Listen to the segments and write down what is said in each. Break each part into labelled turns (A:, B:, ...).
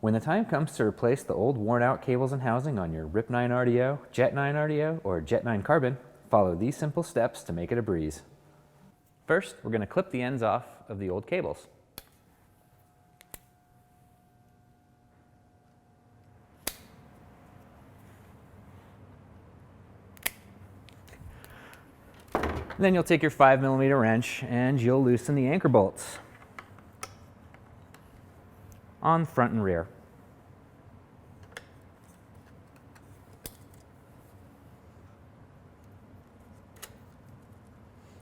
A: When the time comes to replace the old worn-out cables and housing on your RIP9 RDO, JET9 RDO, or JET9 Carbon, follow these simple steps to make it a breeze. First, we're going to clip the ends off of the old cables. Then you'll take your 5mm wrench and you'll loosen the anchor bolts on front and rear.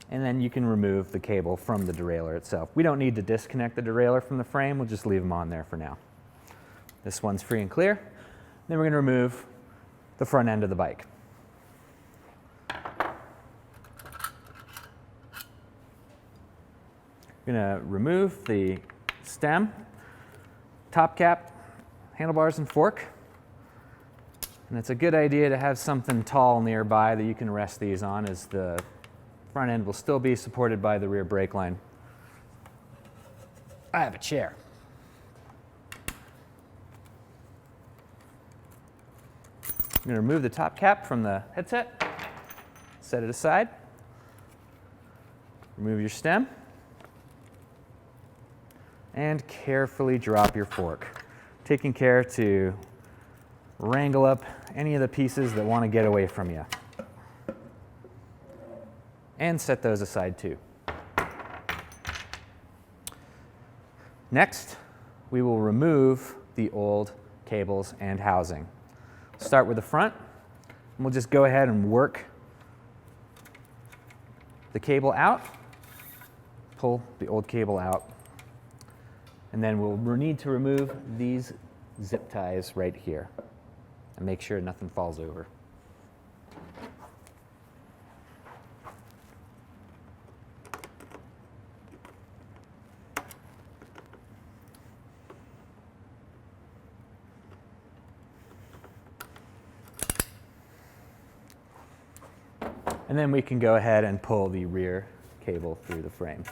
A: And then you can remove the cable from the derailleur itself. We don't need to disconnect the derailleur from the frame, we'll just leave them on there for now. This one's free and clear. Then we're going to remove the front end of the bike. We're going to remove the stem, top cap, handlebars, and fork. And it's a good idea to have something tall nearby that you can rest these on, as the front end will still be supported by the rear brake line. I have a chair. I'm going to remove the top cap from the headset, set it aside, remove your stem, and carefully drop your fork, taking care to wrangle up any of the pieces that want to get away from you. And set those aside too. Next, we will remove the old cables and housing. Start with the front, and we'll just go ahead and work the cable out, pull the old cable out, and then we'll need to remove these zip ties right here and make sure nothing falls over. And then we can go ahead and pull the rear cable through the frame.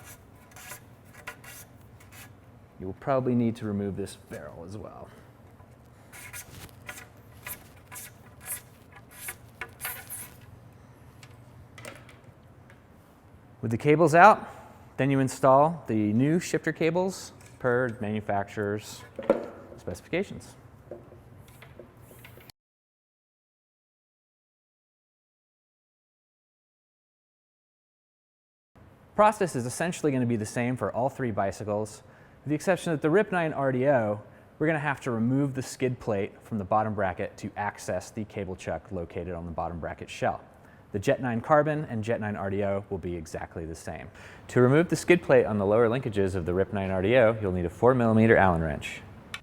A: You will probably need to remove this ferrule as well. With the cables out, then you install the new shifter cables per manufacturer's specifications. Process is essentially going to be the same for all three bicycles, with the exception that the RIP9 RDO, we're going to have to remove the skid plate from the bottom bracket to access the cable chuck located on the bottom bracket shell. The JET9 Carbon and JET9 RDO will be exactly the same. To remove the skid plate on the lower linkages of the RIP9 RDO, you'll need a 4mm Allen wrench.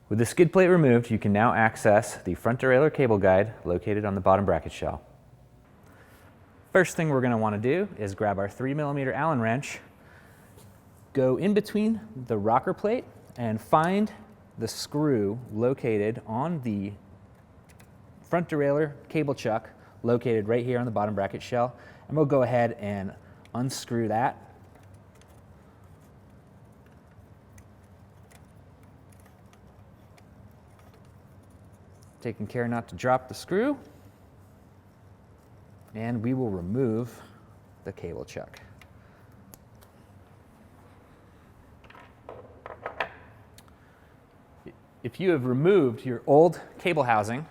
A: With the skid plate removed, you can now access the front derailleur cable guide located on the bottom bracket shell. First thing we're going to want to do is grab our 3mm Allen wrench, go in between the rocker plate, and find the screw located on the front derailleur cable chuck located right here on the bottom bracket shell. And we'll go ahead and unscrew that. Taking care not to drop the screw. And we will remove the cable chuck. If you have removed your old cable housing,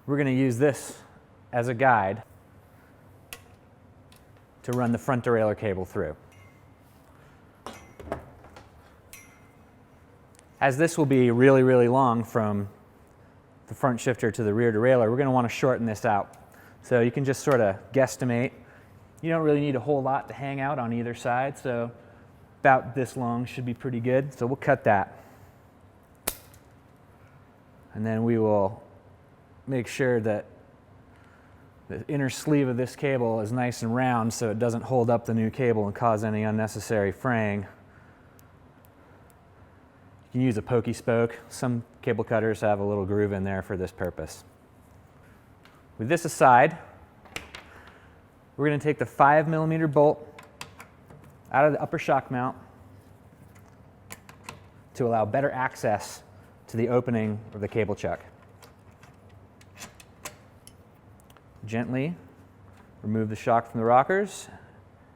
A: we're going to use this as a guide to run the front derailleur cable through. As this will be really, really long from the front shifter to the rear derailleur, we're going to want to shorten this out. So you can just sort of guesstimate. You don't really need a whole lot to hang out on either side, so about this long should be pretty good. So we'll cut that. And then we will make sure that the inner sleeve of this cable is nice and round so it doesn't hold up the new cable and cause any unnecessary fraying. You can use a pokey spoke. Some cable cutters have a little groove in there for this purpose. With this aside, we're going to take the 5mm bolt out of the upper shock mount to allow better access to the opening of the cable chuck. Gently remove the shock from the rockers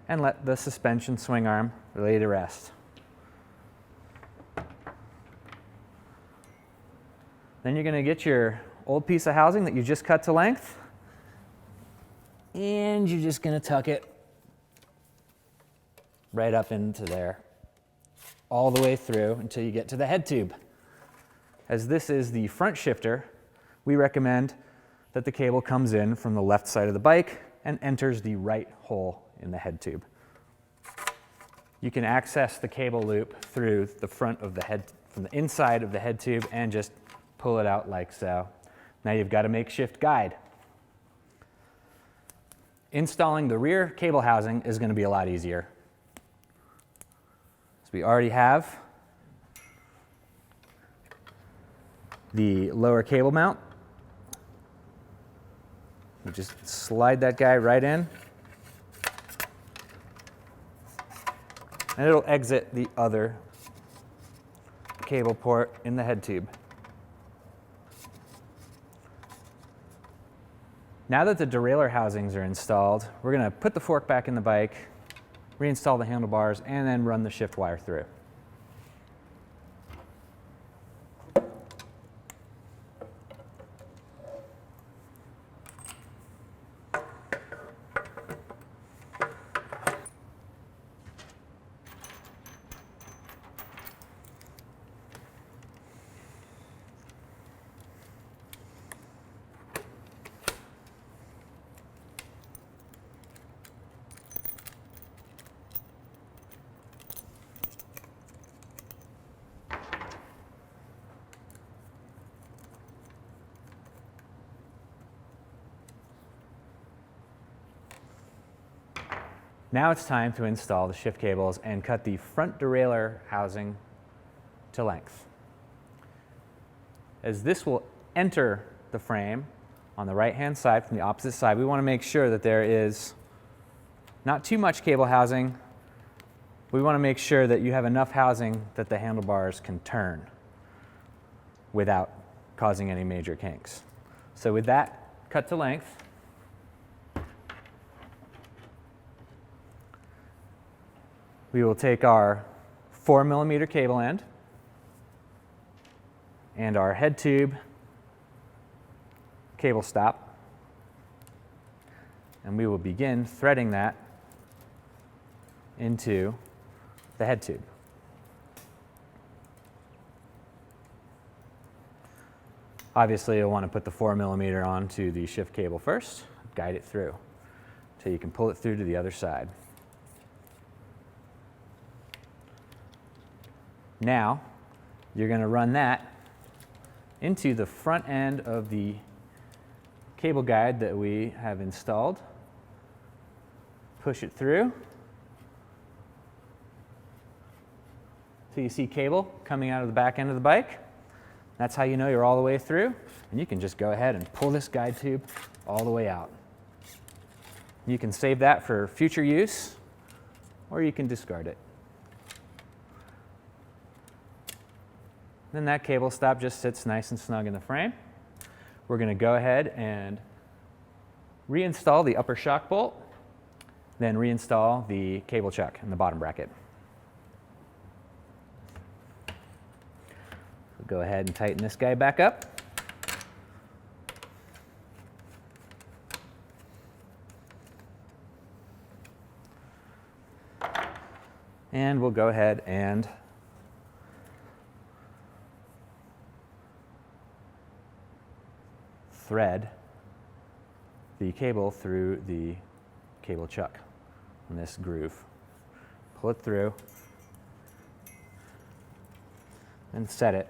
A: and let the suspension swing arm lay to rest. Then you're going to get your old piece of housing that you just cut to length, and you're just going to tuck it right up into there, all the way through until you get to the head tube. As this is the front shifter, we recommend that the cable comes in from the left side of the bike and enters the right hole in the head tube. You can access the cable loop through the front of the head, from the inside of the head tube, and just pull it out like so. Now you've got a makeshift guide. Installing the rear cable housing is going to be a lot easier. So we already have the lower cable mount. You just slide that guy right in, and it'll exit the other cable port in the head tube. Now that the derailleur housings are installed, we're going to put the fork back in the bike, reinstall the handlebars, and then run the shift wire through. Now it's time to install the shift cables and cut the front derailleur housing to length. As this will enter the frame on the right-hand side from the opposite side, we want to make sure that there is not too much cable housing. We want to make sure that you have enough housing that the handlebars can turn without causing any major kinks. So with that cut to length, we will take our 4mm cable end and our head tube cable stop, and we will begin threading that into the head tube. Obviously, you'll want to put the 4mm onto the shift cable first, guide it through until you can pull it through to the other side. Now, you're going to run that into the front end of the cable guide that we have installed. Push it through till you see cable coming out of the back end of the bike. That's how you know you're all the way through, and you can just go ahead and pull this guide tube all the way out. You can save that for future use, or you can discard it. Then that cable stop just sits nice and snug in the frame. We're going to go ahead and reinstall the upper shock bolt, then reinstall the cable chuck in the bottom bracket. We'll go ahead and tighten this guy back up. And we'll go ahead and thread the cable through the cable chuck in this groove. Pull it through and set it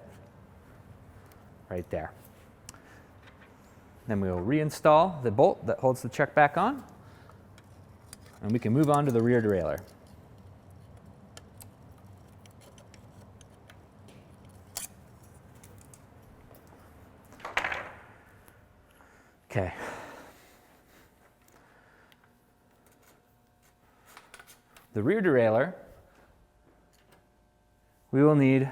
A: right there. Then we'll reinstall the bolt that holds the chuck back on, and we can move on to the rear derailleur. Okay. The rear derailleur, we will need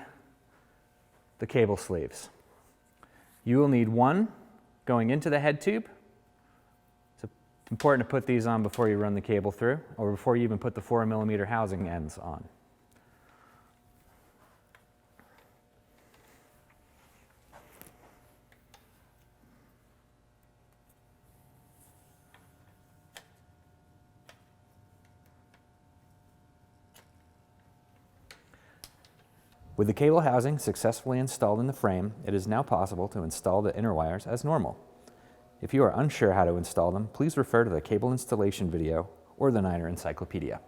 A: the cable sleeves. You will need one going into the head tube. It's important to put these on before you run the cable through, or before you even put the 4mm housing ends on. With the cable housing successfully installed in the frame, it is now possible to install the inner wires as normal. If you are unsure how to install them, please refer to the cable installation video or the Niner Encyclopedia.